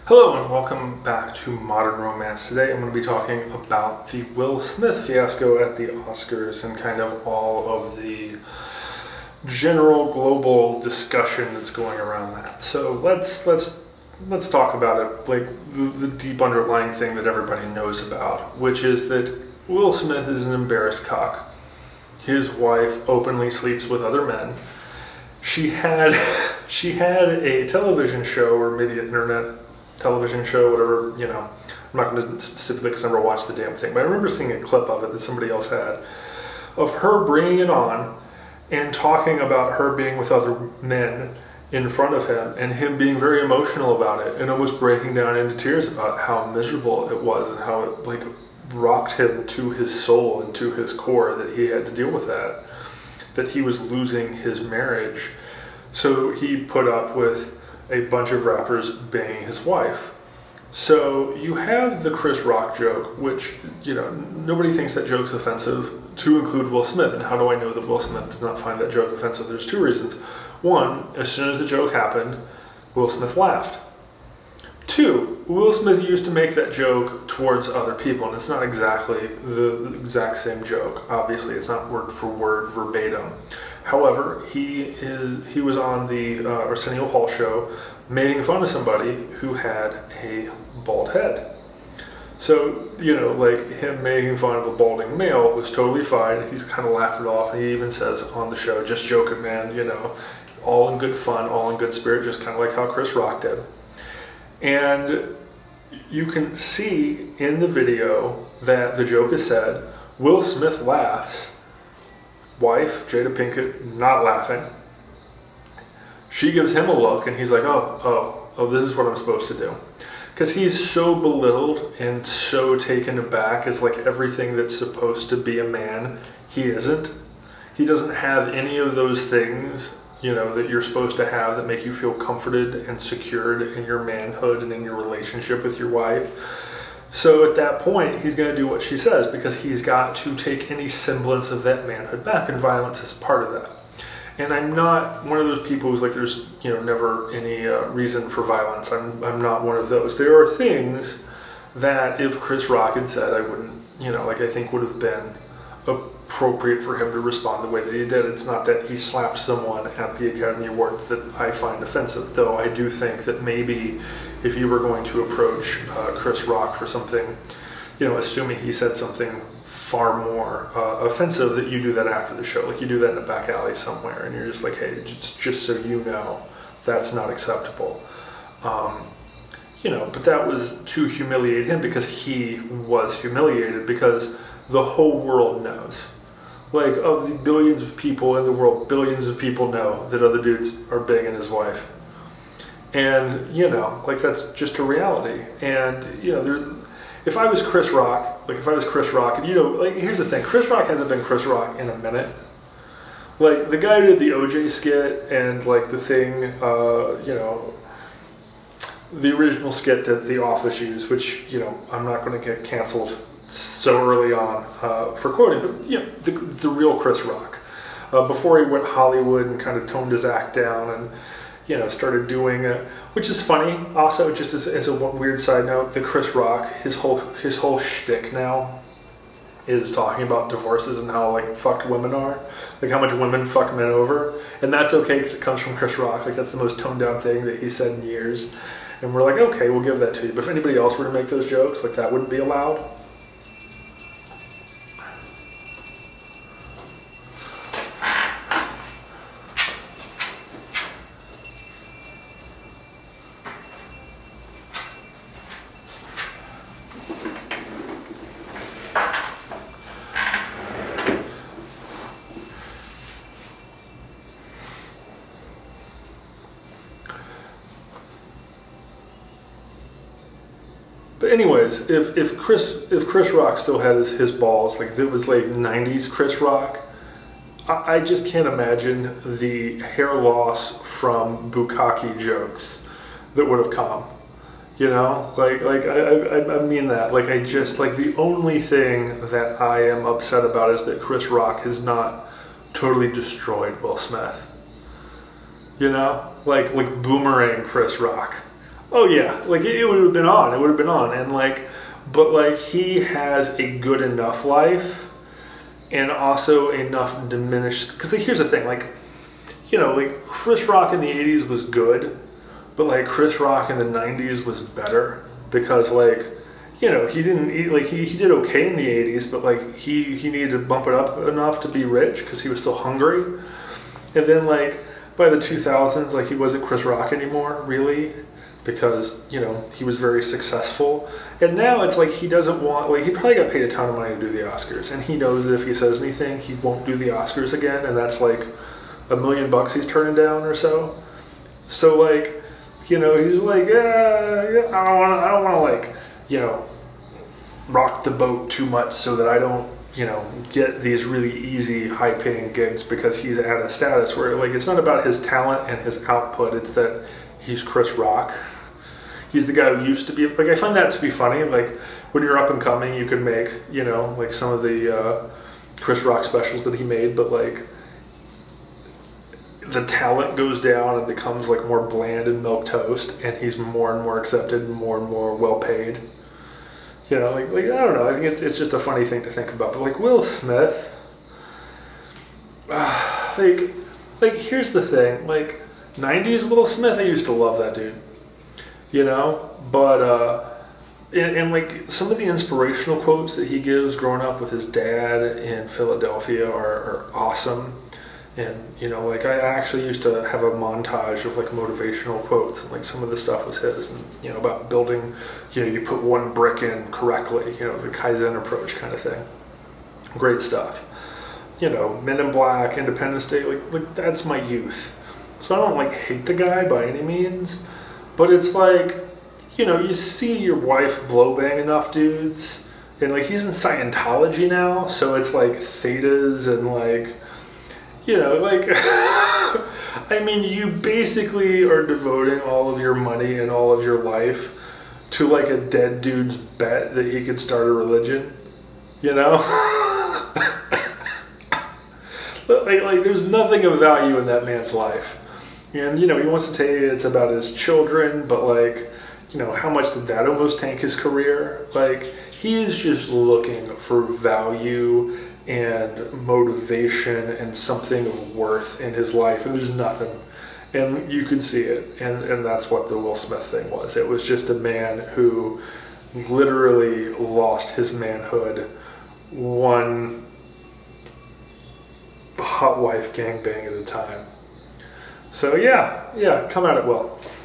Hello and welcome back to Modern Romance. Today I'm going to be talking about the Will Smith fiasco at the Oscars and kind of all of the general global discussion that's going around that. So let's talk about it, like the deep underlying thing that everybody knows about, which is that Will Smith is an embarrassed cuck. His wife openly sleeps with other men. She had a television show, or maybe an internet television show, whatever, I'm not going to specifically because I never watched the damn thing, but I remember seeing a clip of it that somebody else had, of her bringing it on and talking about her being with other men in front of him and him being very emotional about it and almost breaking down into tears about how miserable it was and how it rocked him to his soul and to his core that he had to deal with that he was losing his marriage. So he put up with a bunch of rappers banging his wife. So you have the Chris Rock joke, which, nobody thinks that joke's offensive, to include Will Smith. And how do I know that Will Smith does not find that joke offensive? There's two reasons. One, as soon as the joke happened, Will Smith laughed. Two, Will Smith used to make that joke towards other people, and it's not exactly the exact same joke. Obviously, it's not word for word, verbatim. However, he was on the Arsenio Hall show making fun of somebody who had a bald head. So, him making fun of a balding male was totally fine. He's kind of laughed it off, and he even says on the show, just joking, man, all in good fun, all in good spirit, just kind of like how Chris Rock did. And you can see in the video that the joke is said, Will Smith laughs, wife, Jada Pinkett, not laughing. She gives him a look and he's like, oh, this is what I'm supposed to do. Because he's so belittled and so taken aback as everything that's supposed to be a man, he isn't. He doesn't have any of those things that you're supposed to have that make you feel comforted and secured in your manhood and in your relationship with your wife. So at that point, he's going to do what she says because he's got to take any semblance of that manhood back, and violence is part of that. And I'm not one of those people who's there's never any reason for violence. I'm not one of those. There are things that if Chris Rock had said, I wouldn't, I think would have been appropriate for him to respond the way that he did. It's not that he slapped someone at the Academy Awards that I find offensive, though I do think that maybe if you were going to approach Chris Rock for something, assuming he said something far more offensive, that you do that after the show, you do that in a back alley somewhere, and you're just hey, just so you know, that's not acceptable. But that was to humiliate him because he was humiliated, because the whole world knows. Of the billions of people in the world, billions of people know that other dudes are banging his wife. And, that's just a reality. And, if I was Chris Rock, and, here's the thing, Chris Rock hasn't been Chris Rock in a minute. The guy who did the OJ skit and, the thing, the original skit that The Office used, which, I'm not going to get canceled so early on for quoting, but the real Chris Rock, before he went Hollywood and kind of toned his act down and started doing which is funny. Also, just as a weird side note, the Chris Rock, his whole shtick now is talking about divorces and how fucked women are, how much women fuck men over, and that's okay because it comes from Chris Rock. That's the most toned down thing that he said in years, and we're okay, we'll give that to you. But if anybody else were to make those jokes, that wouldn't be allowed. But anyways, if Chris Rock still had his balls, it was 90s Chris Rock, I just can't imagine the hair loss from bukkake jokes that would have come. I mean that. I just, the only thing that I am upset about is that Chris Rock has not totally destroyed Will Smith. Like boomerang Chris Rock. Oh yeah, like it would have been on. It would have been on, and like, but like he has a good enough life, and also enough diminished. Because like, here's the thing, like, like Chris Rock in the '80s was good, but like Chris Rock in the '90s was better because like, he didn't eat like he did okay in the '80s, but like he needed to bump it up enough to be rich because he was still hungry, and then like by the 2000s, like he wasn't Chris Rock anymore, really, because he was very successful, and now it's like he doesn't want, like he probably got paid a ton of money to do the Oscars, and he knows that if he says anything, he won't do the Oscars again, and that's like $1 million he's turning down or so. So like, he's like, yeah, I don't want to like, rock the boat too much so that I don't, get these really easy high-paying gigs, because he's at a status where like it's not about his talent and his output, it's that he's Chris Rock. He's the guy who used to be, like, I find that to be funny. Like when you're up and coming, you can make, like some of the Chris Rock specials that he made, but like the talent goes down and becomes like more bland and milquetoast, and he's more and more accepted and more well paid. Like I don't know. I think it's just a funny thing to think about. But like Will Smith, like here's the thing. Like '90s Will Smith, I used to love that dude. But and like some of the inspirational quotes that he gives growing up with his dad in Philadelphia are awesome. And like I actually used to have a montage of like motivational quotes, and like some of the stuff was his, and about building, you put one brick in correctly, the Kaizen approach kind of thing. Great stuff. Men in Black, Independence Day, like that's my youth. So I don't like hate the guy by any means, but it's like, you see your wife blow bang enough dudes, and like he's in Scientology now, so it's like thetas and like, like, I mean, you basically are devoting all of your money and all of your life to like a dead dude's bet that he could start a religion, like there's nothing of value in that man's life. And, he wants to tell you it's about his children, but like, how much did that almost tank his career? Like, he is just looking for value and motivation and something of worth in his life, and there's nothing. And you could see it, and that's what the Will Smith thing was. It was just a man who literally lost his manhood one hot wife gangbang at a time. So yeah, come at it, Will.